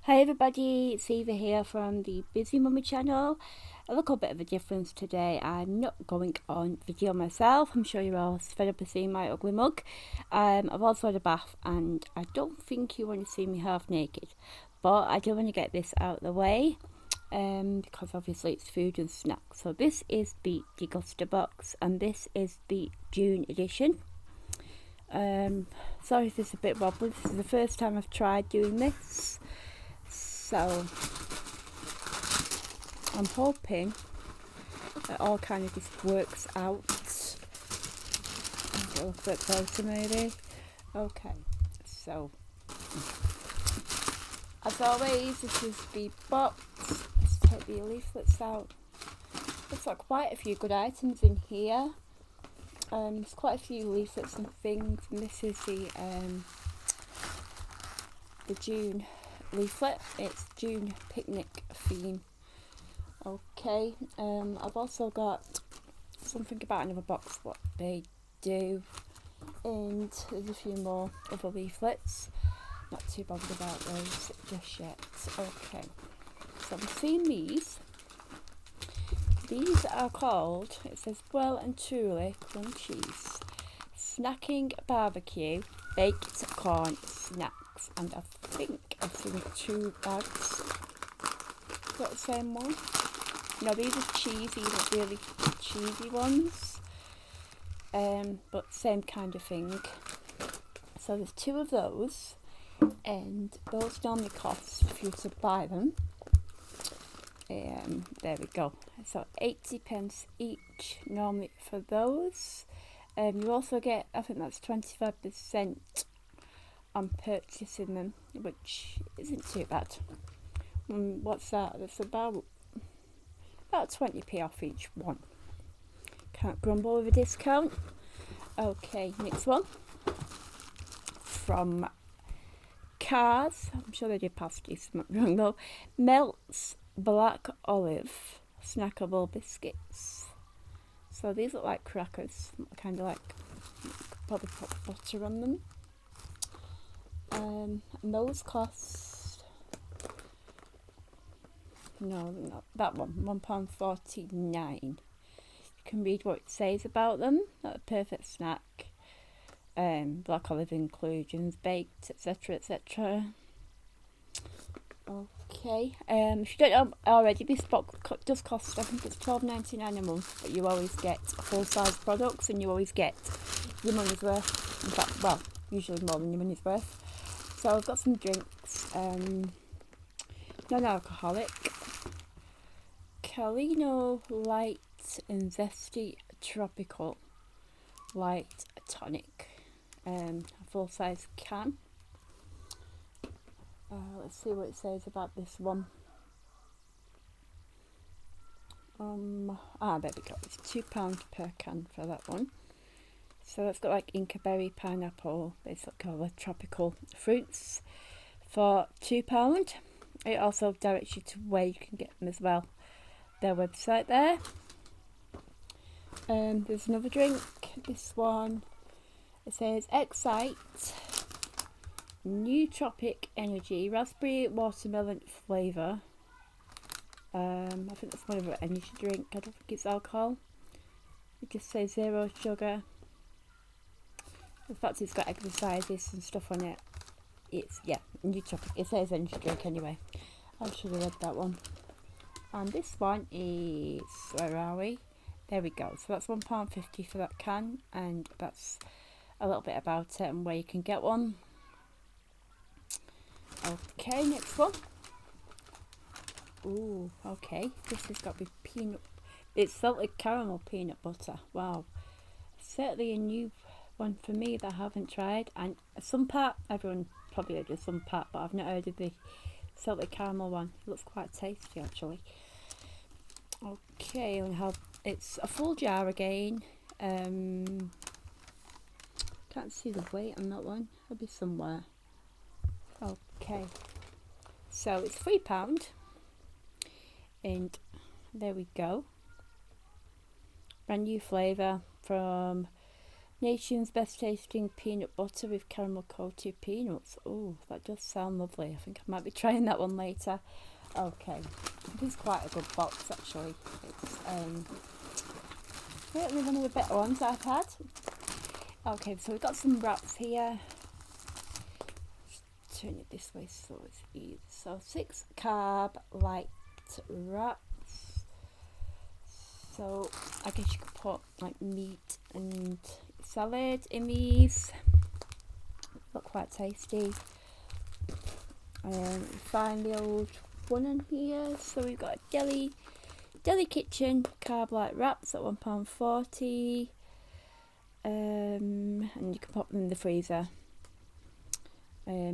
Hi everybody, it's Eva here from the Busy Mummy channel. A little bit of a difference today. I'm not going on video myself. I'm sure you're all fed up of seeing my ugly mug. I've also had a bath and I don't think you want to see me half naked. But I do want to get this out of the way because obviously it's food and snacks. So this is the Degustabox and this is the June edition. Sorry if this is a bit wobbly. This is the first time I've tried doing this. So I'm hoping that all kind of just works out. Get a little bit closer maybe. Okay, so as always, this is the box. Let's take the leaflets out. Looks like quite a few good items in here. There's quite a few leaflets and things, and this is the June leaflet. It's June picnic theme. Okay, I've also got something about another box, what they do, and there's a few more other leaflets. Not too bothered about those just yet. Okay, so I've seen these. These are called, it says well and truly crumb cheese, snacking barbecue, baked corn snacks, and I think I've seen 2 bags. Is that the same one? No, these are cheesy, like really cheesy ones, but same kind of thing. So there's 2 of those, and those normally cost, if you were to buy them, there we go, so 80p each normally for those. You also get, I think that's 25% on purchasing them, which isn't too bad. What's that? That's about 20p off each one. Can't grumble with a discount. Okay, next one from Cars. I'm sure they did pasties, I'm not wrong though. Melts black olive snackable biscuits. So these look like crackers, kind of like, probably put butter on them. And those cost, no, not that one, £1.49. You can read what it says about them. Not a perfect snack. Black olive inclusions, baked, etc, etc. Okay, if you don't know already, this box does cost, I think it's £12.99 a month, but you always get full-size products and you always get your money's worth. In fact, well, usually more than your money's worth. So I've got some drinks, non-alcoholic, Calino Light and Zesty Tropical Light Tonic, a full-size can. Let's see what it says about this one. There we go. It's £2 per can for that one. So that's got like Inca berry, pineapple, basically all the tropical fruits for £2. It also directs you to where you can get them as well. Their website there. There's another drink. This one, it says Excite New Tropic Energy Raspberry Watermelon flavour. I think that's one of an energy drink. I don't think it's alcohol. It just says 0 sugar. In fact, it's got exercises and stuff on it. It's, yeah, New Tropic. It says energy drink anyway. I should have read that one. And this one is, where are we? There we go. So that's £1.50 for that can, and that's a little bit about it and where you can get one. Okay, next one. Ooh, okay. This has got to be peanut. It's salted caramel peanut butter. Wow. Certainly a new one for me that I haven't tried. And some part, everyone probably heard of some part, but I've not heard of the salted caramel one. It looks quite tasty actually. Okay, and it's a full jar again. Can't see the weight on that one. It'll be somewhere. Okay, so it's £3, and there we go. Brand new flavour from Nation's best tasting peanut butter with caramel coated peanuts. Oh, that does sound lovely. I think I might be trying that one later. Okay, this is quite a good box actually. It's certainly one of the better ones I've had. Okay, so we've got some wraps here. Just turn it this way so it's easy. So 6 carb light wraps. So I guess you could put like meat and salad in these. Look quite tasty. Find the old one in here. So we've got Deli Kitchen carb light wraps at £1.40. And you can pop them in the freezer.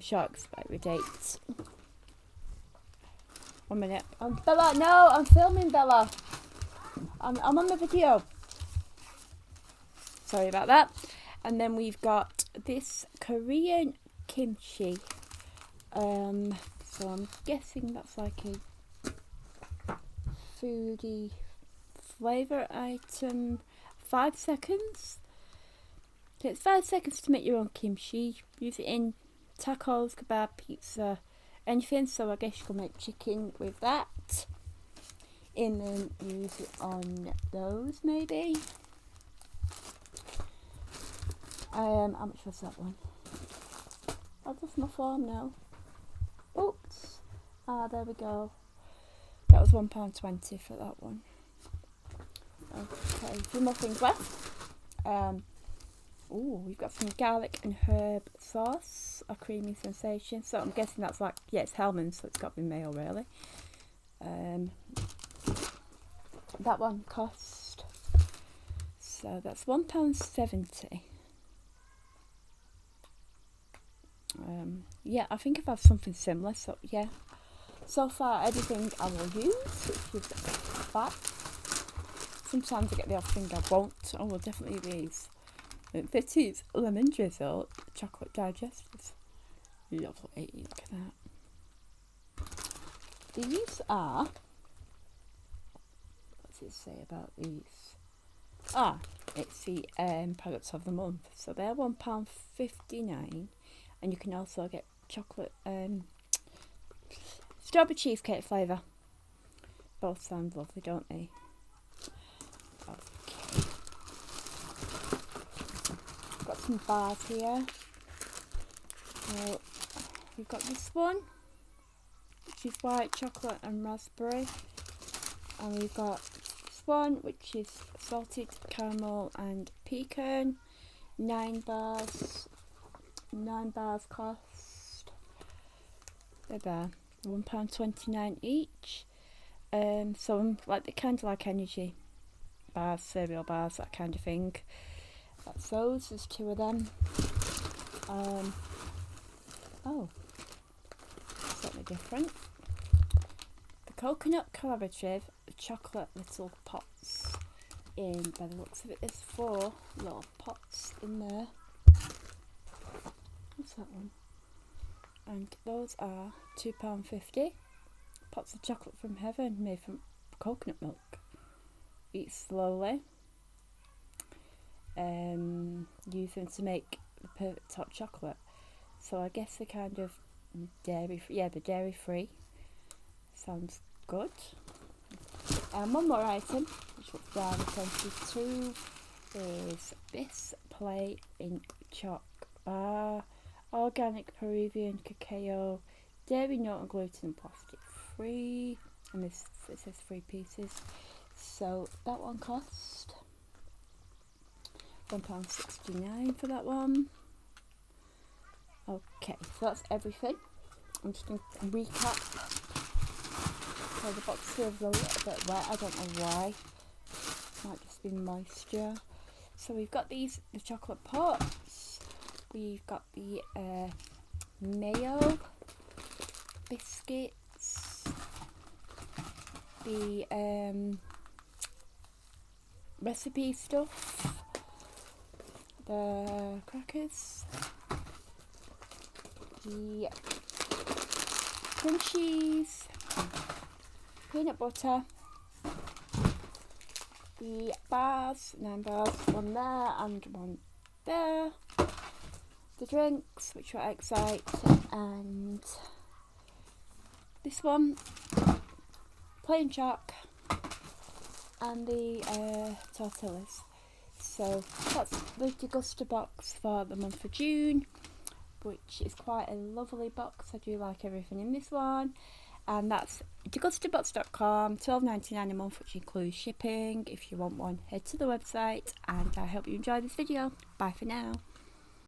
Short expiry date. 1 minute. Bella, no, I'm filming, Bella. I'm on the video. Sorry about that. And then we've got this Korean kimchi. So I'm guessing that's like a foodie flavour item. 5 seconds. Takes 5 seconds to make your own kimchi. Use it in tacos, kebab, pizza, anything. So I guess you can make chicken with that. And then use it on those maybe. How much was that one? I've lost my form now. Oops. There we go. That was £1.20 for that one. Okay, 2 more things left. We've got some garlic and herb sauce, a creamy sensation. So I'm guessing that's like, yeah, it's Hellmann's, so it's got to be mayo really. That one cost, so that's £1.70. Yeah, I think I've had something similar, so yeah. So far, everything I will use, which is fat. Sometimes I get the odd thing I won't. I will definitely use. This is lemon drizzle, chocolate digestives. Lovely, look at that. These are, what's it say about these? It's the products of the month. So they're £1.59. And you can also get chocolate strawberry cheesecake flavour. Both sound lovely, don't they? Okay. Got some bars here. So we've got this one, which is white chocolate and raspberry. And we've got this one, which is salted caramel and pecan. 9 bars. 9 bars cost about £1.29 each. So like the kind of like energy bars, cereal bars, that kind of thing. That's those. There's 2 of them. Slightly different. The coconut collaborative chocolate little pots. By the looks of it, there's 4 little pots in there. What's that one? And those are £2.50. Pots of chocolate from heaven made from coconut milk. Eat slowly. Use them to make the perfect hot chocolate. So I guess they're kind of dairy free. Yeah, they're dairy free. Sounds good. And one more item, which looks down 22, is this play in choc bar. Organic Peruvian cacao, dairy, nut and gluten and plastic free. And it says 3 pieces. So that one cost £1.69 for that one. Okay, so that's everything. I'm just going to recap. So the box feels a little bit wet, I don't know why. Might just be moisture. So we've got the chocolate pots. We've got the mayo biscuits, the recipe stuff, the crackers, the crunchies, peanut butter, the bars, 9 bars, one there and one there. The drinks, which are Excite, and this one, plain chalk, and the tortillas. So that's the Degustabox for the month of June, which is quite a lovely box. I do like everything in this one. And that's degustabox.com, $12.99 a month, which includes shipping. If you want one, head to the website, and I hope you enjoy this video. Bye for now.